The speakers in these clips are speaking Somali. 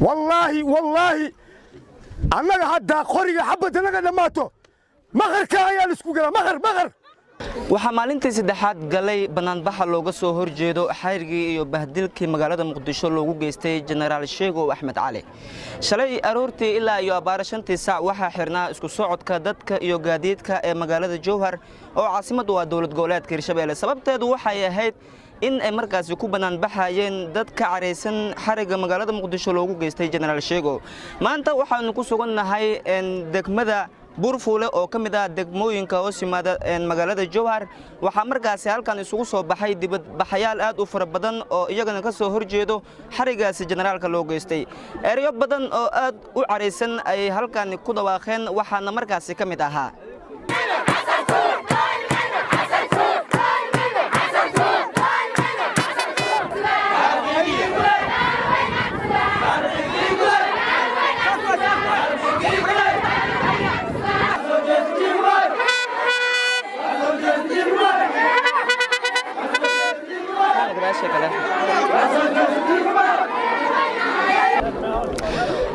والله أنا هدا قرية حبة أنا دماته مغر كايا لسكو قلا مغر waxaa maalintii saddexaad galay banaanbaxa looga soo horjeedo xayrigii iyo bahdilkii magaalada Muqdisho loogu geystay Generaal Sheego Axmed Cali shalay aroortii ilaa iyo abaar 5 saac waxaa xirnaa isku socodka dadka iyo gaadiidka ee magaalada Jowhar oo caasimadu waa dawlad goboleedka Hirshabelle sababteedu waxay ahayd in ay markaasi ku banaanbaxayeen dad ka careysan xariga magaalada Muqdisho loogu geystay Generaal Sheego maanta waxaanu ku sugannahay degmada Burfule oo kamid ah degmooyinka hoos yimaada magaalada Jowhar waxa markaasi halkan isugu soo baxay dibad baxayaal aad u fara badan oo iyagana ka soo horjeedo xarigaasi generaalka loo geystay ereyo badan oo aad u careysan ay halkan ku dhawaaqeen waxaana markaasi kamid ahaa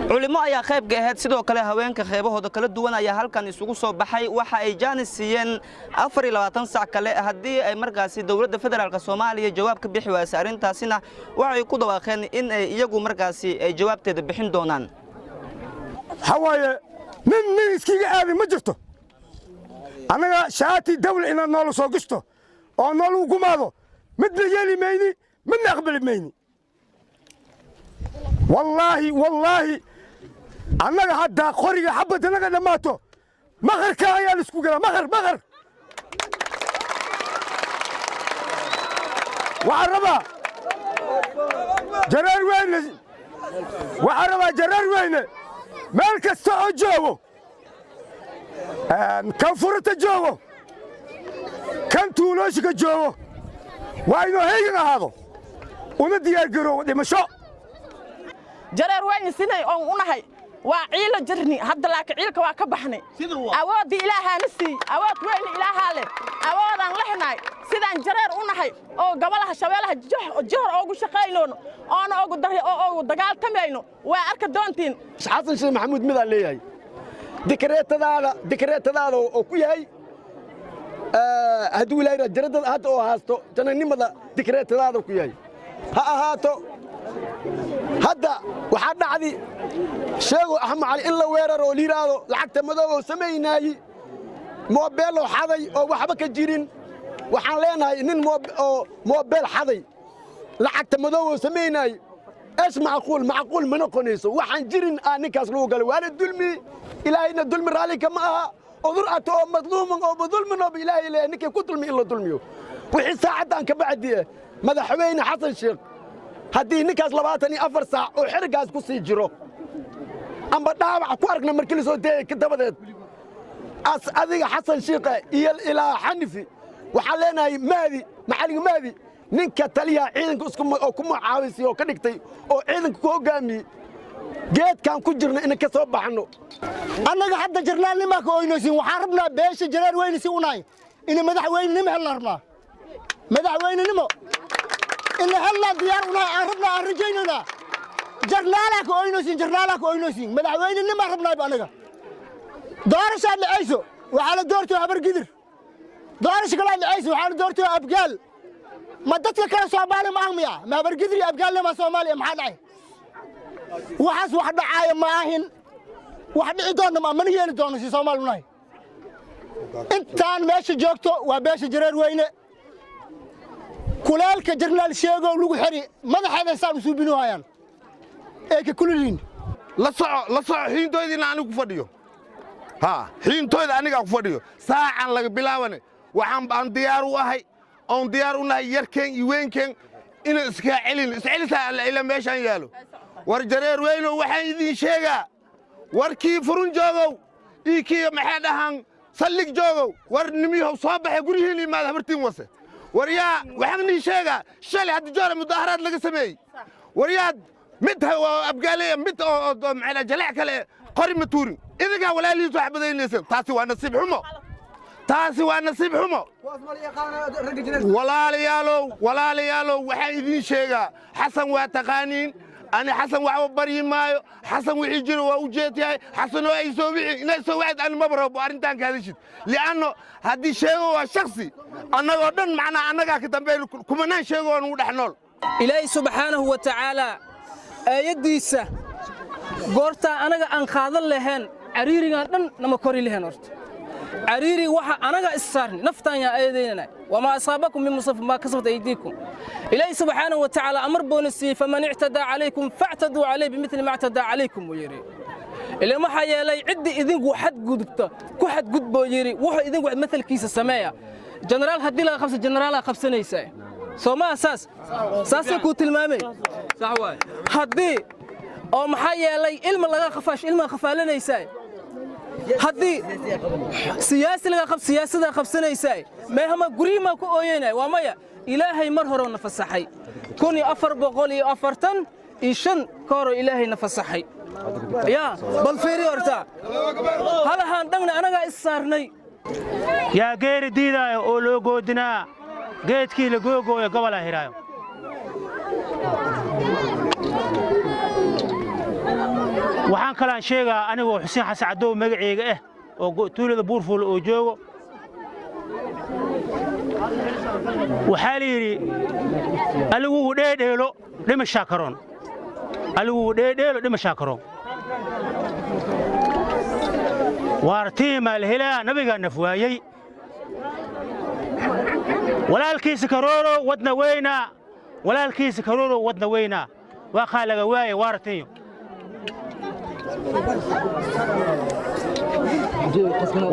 culimo ayaa qayb ka ahayd sidoo kale haweenka qaybahooda kala duwan ayaa halkan isugu soo baxay waxa ay jaanis siiyeen 24 saac kale hadii ay markaasi dawladda federaalka Soomaaliya jawaab ka bixi waayay arintaasina waxay ku dhawaaqeen in ay iyagu markaasi ay jawaabteeda bixin doonaan hawaaye nin iskiga aadi ma jirto anaga shaati dawlad ina nool soo gashto oo nool ugu maado mid la yeeli mayni من أقبل مني والله أنا هدا قرية حبة أنا دماته مغر كايا لسكو قلا مغر وعربا جرار وين وعربا جرار وين مالك الساعة جوه كان فرت جوه كان تولوشك جوه وينو هيجنا هذا وندي أجرو دمشق جرار وين سنة أو نهاي وعيل جرني هذا لك عيلك وكبحني أود إلها نسي أود وين إلها له أود أن لحناي سيدان جرار ونهاي أو قبلها شبالها جهر أو شقينون أنا أو ده أو دجال تمينه وأركض دونتين حسن شيخ محمود ماذا ليه هاي ذكريات هذا أو كوي هاي هدول هاي جرد هذا أو هاستو جنني ماذا ذكريات هذا كوي هاي هاتو هذا وحنا عادي شيخو أحمد علي إلا ويرر وليرادو لعقت مدو سميناي موبيل حضي أو وحبك الجيرين وحنا لنا إن موبيل حضي لعقت مدو سميناي إيش معقول من قنيسو وحن جيرين نكاس لو قال وانا الدلمي إلهي إن الدلمي رالي كما أضرأته مظلوم أو بظلم أو بإلهي إلهي إنك كتلمي إلا ظلميو وحي ساعة أنك بعد ماذا حوينا حسن الشيخ هدي نكاس لباتني 4 ساعة وحرقاس كسي جرو أما داوع كواركنا مركلي سو دي كدبدت أذيك حسن الشيخ إلى حنفي وحلينا ماذي معلم ماذي نينكا تليا عيدنك اسكم أو كم عاوسي أو كنكتي أو عيدنك كوغامي جيت كان كجرنا إنك صوب عنه أنا حتى جرنا لما كوينوسين وحاربنا بيش جرار وين سوناي إن مدح وين نمه النارنا مدح وين نمو إن هلا ديارنا عربنا الرجينا جرنالك أوينوسين مدح وين نمه عربنا بأنك دارش على عيسو وعلى دورته عبر قدر دارش كلا عيسو وعلى دورته أبقال ما دتك كلا صومالي معهم ما عبر قدر أبقال لما صومالي محل وحس واحد عايم معهن واحد عدونا ما من هي عدونا في صومال مناي انت ماشي جوكتو وباش جرار وينه كلالك جرنال شيغو لوغو خري مدخاده سام سوبينو هايان ايك كلين لا صع حينتويدنا اني كفديو ها حينتويدا انيغا كفديو ساعان لا بلاوانه waxaan baan diyaar u ahay on diyaar u nahay yarkeen iyo weenkeen in iska celisa ila meeshan yaalo war jareer weyno waxaan idin sheegaa warkii furun joogow iikii maxay dhahan sallig joogow war nimiyo soo baxay gurihiin imaad habartiin wase waryaa waxaan idin sheegaa shalay hadda joor mudaharaad laga sameeyay waryaa mid abgaaliya mid oo maxay jalac kale qori ma tuurin idiga walaalihiis wax badaynaysan taasi waa nasiib xumo taasi waa nasiib xumo walaalayaalow waxaan idin sheegaa xasan waa taqaaniin أنا حسن وعو بري مايو حسن وحجر ووجيتي حسن ويسوي نسوي واحد أنا ما برا بارنتان كهذا لأنه هذه شيء هو شخصي أنا قدن معنا أنا قاعد تنبيه كمان شيء هو نودحنول إلهي سبحانه وتعالى يديسه قرطة أنا أنخاذ لهن عريري قدن نما كوري لهن أرت عريري وح أنا إسرني نفتان يا أيدينا وما أصابكم من مصف ما كسبت أيديكم إلهي سبحانه وتعالى أمر بونسي فمن اعتدى عليكم فاعتدوا عليه بمثل ما اعتدى عليكم ويري اللي ما حيالي عدي إذن واحد قدبته كواحد قد بويري واحد إذن واحد مثل كيس السماية جنرال هدي لها 5 جنرال 5 نيساي سوما أساس كوت المامي صح واي هدي أو ما حيالي علم لغا خفاش علم خفالنا يساي هدي سياسي لغا خف سياسي لغا 5 نيساي ما هم قريمة كو أوينا ومايا إلهي مرهر نفسحي كوني أفر بقولي أفرتن إيشن كارو إلهي نفسحي يا بالفيري ورتا هلا هاندنا أنا قاعد إسرني يا غير ديدا أو لوجو دنا جيت كي لوجو يا قبل هيرايو waxaan kala sheegaa anigu Xuseen Xasan Cadow magacayga oo tuulada Buurfuul oo joogo waxa la yiri aligu dheedheelo dhimasha karoon وارتي مال هلا نبيغا نفوايي walaalkiisa karooro wadna weyna waa qaalaga waaye waartiyo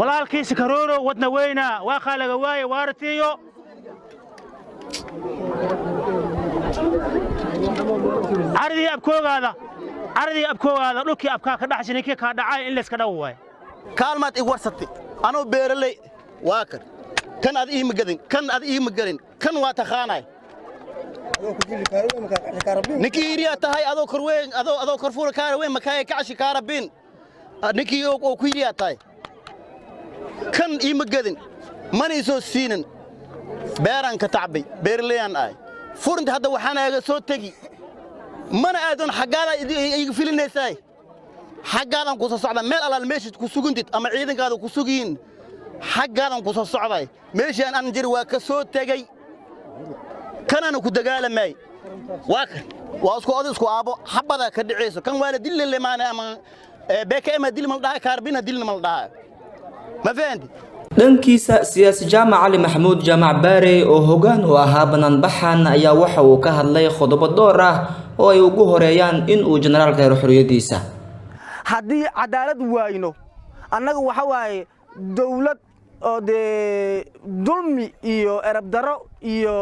walaalkiisa karooro wadna weyna waa qaalaga waaye waartiyo عرضي أبكوغادا لوكي أبكا كدحش نيكي كادعاي إن لسك دواي كلمات إورستي أنا بيرلي واكر كان أذيه مقدين كان واتخاناي نكيريا تهاي أذو كروين أذو كرفور كاروين مكاي كعشي كاربين نكي أو كيريا تهاي كان مقدين ماني سو سينن بيران كتعبي بيرليان آي فرنت هذا وحنا سو تجي mana aadan xaqaada iga filinaysaa xaqaadan ku soo socda meel alaal meeshid ku sugantid ama ciidankaada ku sugiin xaqaadan ku soo socday meeshaan aan jir waa ka soo tagay kanana ku dagaalamay waa isku aabo xabada ka dhiceyso kan waa la dilay maana ama BKM dil mal dhahay kaarbina dil mal dhahay ma fahanti dhankiisa siyaasi jaamac cali maxamuud jaamac baare oo hoggaan u ahaa banaanbaxan ayaa waxa uu ka hadlay qodobo door ah oo ay ugu horeeyaan in uu generaalka helo xoriyadiisa haddii cadaalad waayno annaga waxa waaye dawlad oo de dulmi iyo erab daro iyo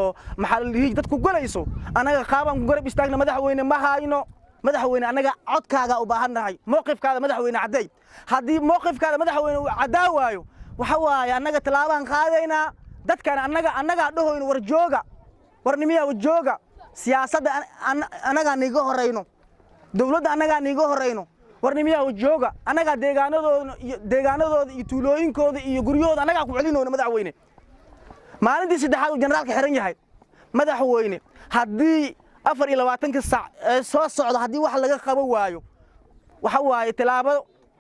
maxallihi dadku galayso annaga qaaban ku garab istaagna madaxweyne ma hayno madaxweyne annaga codkaaga u baahannahay mowqifkaada madaxweyne caday haddii mowqifkaada madaxweyne uu cadaa waayo waxa waaye annaga talaabaan qaadaynaa dadkan annaga dhahoyno war jooga warnimiya jooga siyaasadda annaga niga horeyno dawladda annaga niga horeyno warnimiya jooga annaga deegaanadooda iyo tuulooyinkooda iyo guryahooda annaga ku celinayno madaxweyne maalintii saddexaad uu generaalka xiran yahay madaxweyne haddii 24 saac soo socdo haddii wax laga qabo waayo waxa waaye talaabo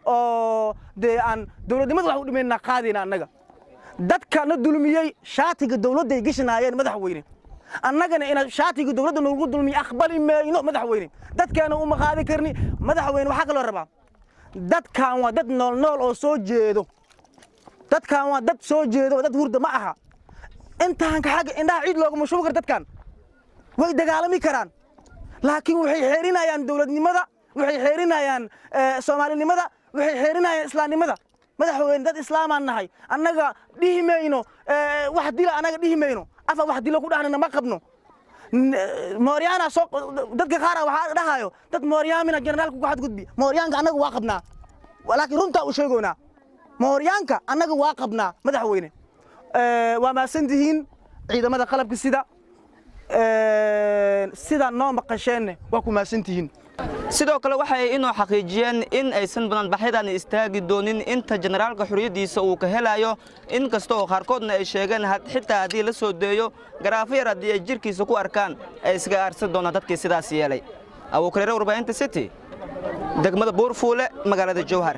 oo de aan dawladnimada wax u dhimeynaa qaadina annaga dadkana dulmiyay shaatiga dawladda ay gashanaayeen madaxweyne annagana ina shaatiga dawladda nagu dulmiy aqbali meeyno madaxweyne dadkana uma qaadi karni madaxweyne waxa kale rabaa dadkan waa dad nool oo soo jeedo dad hurda ma aha intaan ka xaq indhaha ciid looga mashuub kar dadkan way dagaalami karaan laakiin waxay xeerinayaan dawladnimada waxay xeerinayaan Soomaalinimada waxay xeerinayaan islaamnimada madaxweyne dad islaamaan nahay annaga dhihimayno wax dila annaga dhihimayno afa wax dilo ku dhahnana ma qabno mooryaana soo dadka qaar waxa dhahayo dad mooryaamina generaalku ku xad gudbi mooryaanka annaga waa qabnaa laakiin runta u sheegoona mooryaanka annaga waa qabnaa madaxweyne waa ma sandihiin ciidamada qalabka sida noo maqasheen waa ku maasantihiin sidoo kale waxay inoo xaqiijiyeen in aysan banaanbaxyadan istaagi doonin inta generaalka xoriyadiisa uu ka helayo in kasta oo qaarkoodna ay sheegeen xitaa haddii la soo deeyo garaafo yar haddii ay jirkiisa ku arkaan ay iska aarsan doonaan dadkii sidaas yeelay أبو كريرة وربعين تسيتي دقمة بورفولة مقالة الجوهر